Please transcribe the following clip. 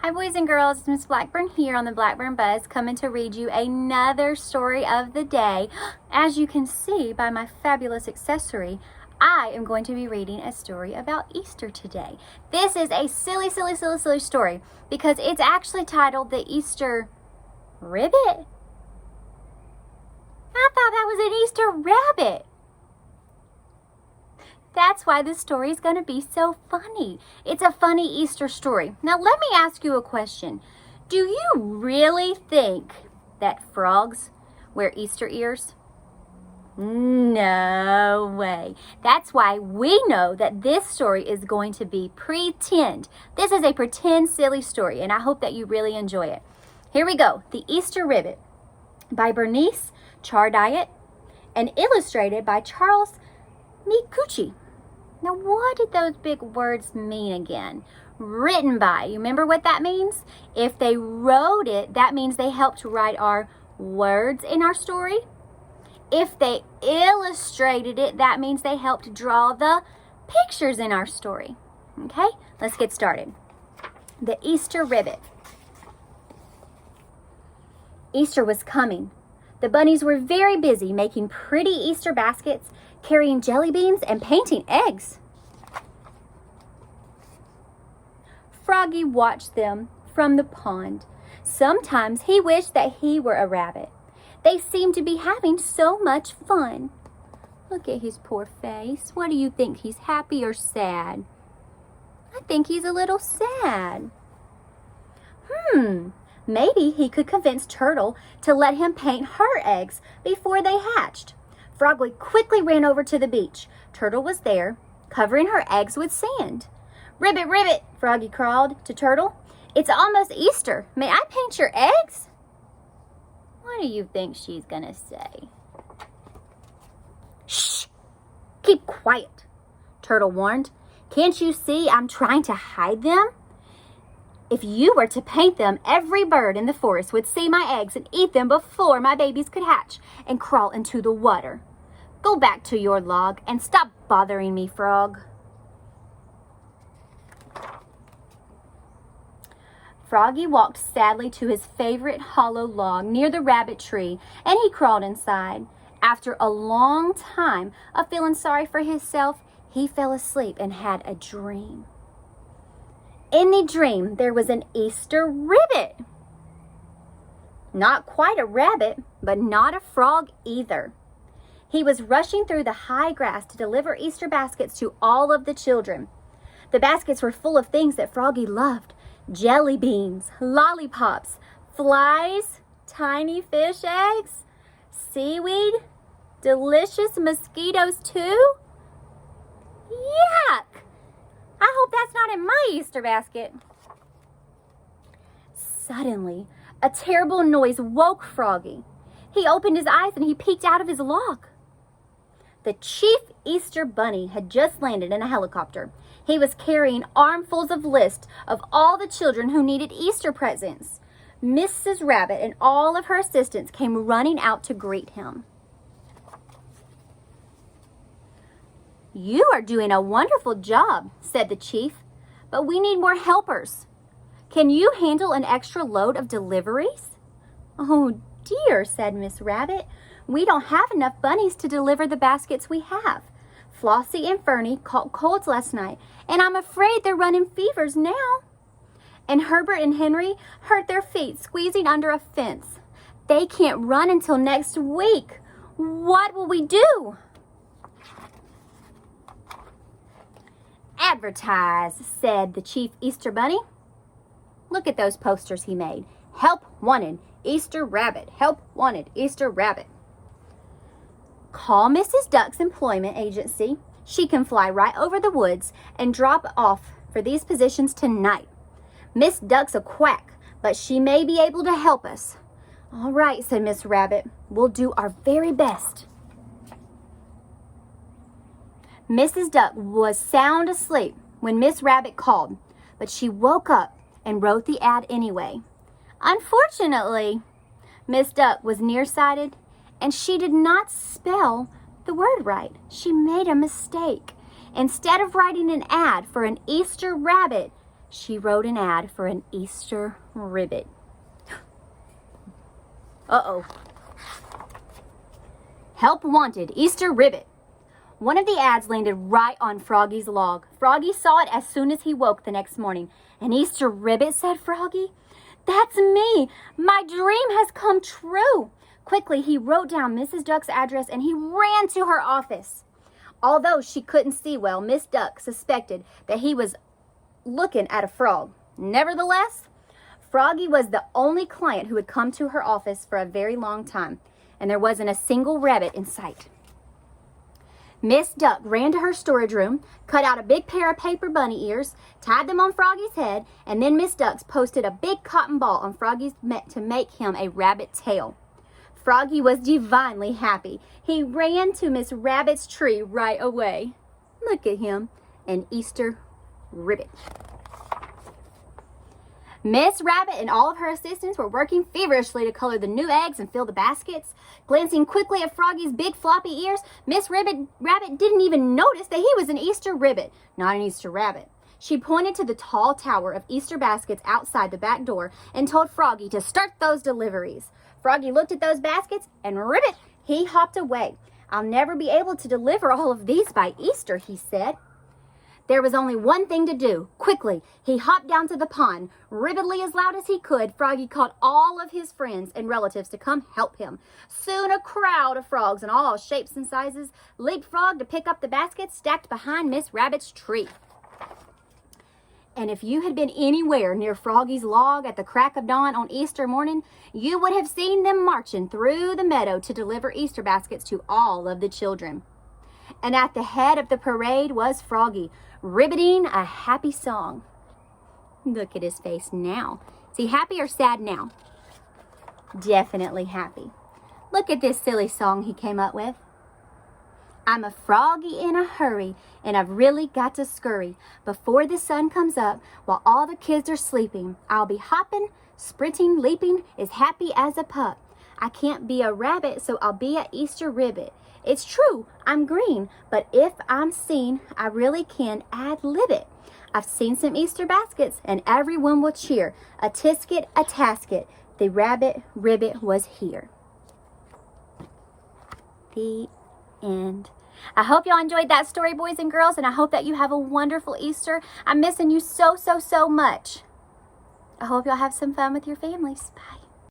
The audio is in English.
Hi boys and girls, it's Miss Blackburn here on the Blackburn Buzz, coming to read you another story of the day. As you can see by my fabulous accessory, I am going to be reading a story about Easter today. This is a silly story because it's actually titled the Easter Ribbit. I thought that was an Easter rabbit. That's why this story is going to be so funny. It's a funny Easter story. Now, let me ask you a question. Do you really think that frogs wear Easter ears? No way. That's why we know that this story is going to be pretend. This is a pretend silly story, and I hope that you really enjoy it. Here we go. The Easter Ribbit by Bernice Chardiet and illustrated by Charles Micucci. Now, what did those big words mean again? Written by. You remember what that means? If they wrote it, that means they helped write our words in our story. If they illustrated it, that means they helped draw the pictures in our story. Okay, let's get started. The Easter Ribbit. Easter was coming. The bunnies were very busy making pretty Easter baskets, carrying jelly beans, and painting eggs. Froggy watched them from the pond. Sometimes he wished that he were a rabbit. They seemed to be having so much fun. Look at his poor face. What do you think? He's happy or sad? I think he's a little sad. Maybe he could convince Turtle to let him paint her eggs before they hatched. Froggy quickly ran over to the beach. Turtle was there, covering her eggs with sand. "Ribbit, Ribbit," Froggy called to Turtle. "It's almost Easter. May I paint your eggs?" What do you think she's gonna say? "Shh! Keep quiet," Turtle warned. "Can't you see I'm trying to hide them? If you were to paint them, every bird in the forest would see my eggs and eat them before my babies could hatch and crawl into the water. Go back to your log and stop bothering me, Frog." Froggy walked sadly to his favorite hollow log near the rabbit tree, and he crawled inside. After a long time of feeling sorry for himself, he fell asleep and had a dream. In the dream, there was an Easter Ribbit. Not quite a rabbit, but not a frog either. He was rushing through the high grass to deliver Easter baskets to all of the children. The baskets were full of things that Froggy loved. Jelly beans, lollipops, flies, tiny fish eggs, seaweed, delicious mosquitoes too. Yuck! I hope that's not in my Easter basket. Suddenly, a terrible noise woke Froggy. He opened his eyes and he peeked out of his log. The chief Easter bunny had just landed in a helicopter. He was carrying armfuls of lists of all the children who needed Easter presents. Mrs. Rabbit and all of her assistants came running out to greet him. "You are doing a wonderful job," said the chief, "but we need more helpers. Can you handle an extra load of deliveries?" "Oh dear," said Miss Rabbit, "we don't have enough bunnies to deliver the baskets we have. Flossie and Fernie caught colds last night, and I'm afraid they're running fevers now. And Herbert and Henry hurt their feet squeezing under a fence. They can't run until next week. What will we do?" "Advertise," said the chief Easter bunny. Look at those posters he made. "Help wanted, Easter Rabbit. Help wanted, Easter Rabbit." "Call Mrs. Duck's employment agency. She can fly right over the woods and drop off for these positions tonight. Miss Duck's a quack, but she may be able to help us." "All right," said Miss Rabbit. "We'll do our very best." Mrs. Duck was sound asleep when Miss Rabbit called, but she woke up and wrote the ad anyway. Unfortunately, Miss Duck was nearsighted and she did not spell the word right. She made a mistake. Instead of writing an ad for an Easter rabbit, she wrote an ad for an Easter Ribbit. Uh-oh. Help wanted, Easter Ribbit. One of the ads landed right on Froggy's log. Froggy saw it as soon as he woke the next morning. An Easter Ribbit, said Froggy. That's me. My dream has come true. Quickly, he wrote down Mrs. Duck's address and he ran to her office. Although she couldn't see well, Miss Duck suspected that he was looking at a frog. Nevertheless, Froggy was the only client who had come to her office for a very long time, and there wasn't a single rabbit in sight. Miss Duck ran to her storage room, cut out a big pair of paper bunny ears, tied them on Froggy's head, and then Miss Duck posted a big cotton ball on Froggy's to make him a rabbit tail. Froggy was divinely happy. He ran to Miss Rabbit's tree right away. Look at him, an Easter Ribbit. Miss Rabbit and all of her assistants were working feverishly to color the new eggs and fill the baskets. Glancing quickly at Froggy's big floppy ears, Miss Rabbit didn't even notice that he was an Easter Ribbit, not an Easter Rabbit. She pointed to the tall tower of Easter baskets outside the back door and told Froggy to start those deliveries. Froggy looked at those baskets and Ribbit, he hopped away. I'll never be able to deliver all of these by Easter, he said. There was only one thing to do. Quickly, he hopped down to the pond. Ribbitly as loud as he could, Froggy called all of his friends and relatives to come help him. Soon a crowd of frogs in all shapes and sizes leapfrogged to pick up the baskets stacked behind Miss Rabbit's tree. And if you had been anywhere near Froggy's log at the crack of dawn on Easter morning, you would have seen them marching through the meadow to deliver Easter baskets to all of the children. And at the head of the parade was Froggy, ribbiting a happy song. Look at his face now. Is he happy or sad now? Definitely happy. Look at this silly song he came up with. I'm a froggy in a hurry, and I've really got to scurry. Before the sun comes up, while all the kids are sleeping, I'll be hopping, sprinting, leaping, as happy as a pup. I can't be a rabbit, so I'll be a Easter Ribbit. It's true, I'm green, but if I'm seen, I really can ad-lib it. I've seen some Easter baskets, and everyone will cheer. A tisket, a tasket, the rabbit ribbit was here. The end. I hope y'all enjoyed that story, boys and girls, and I hope that you have a wonderful Easter. I'm missing you so, so, so much. I hope y'all have some fun with your families. Bye.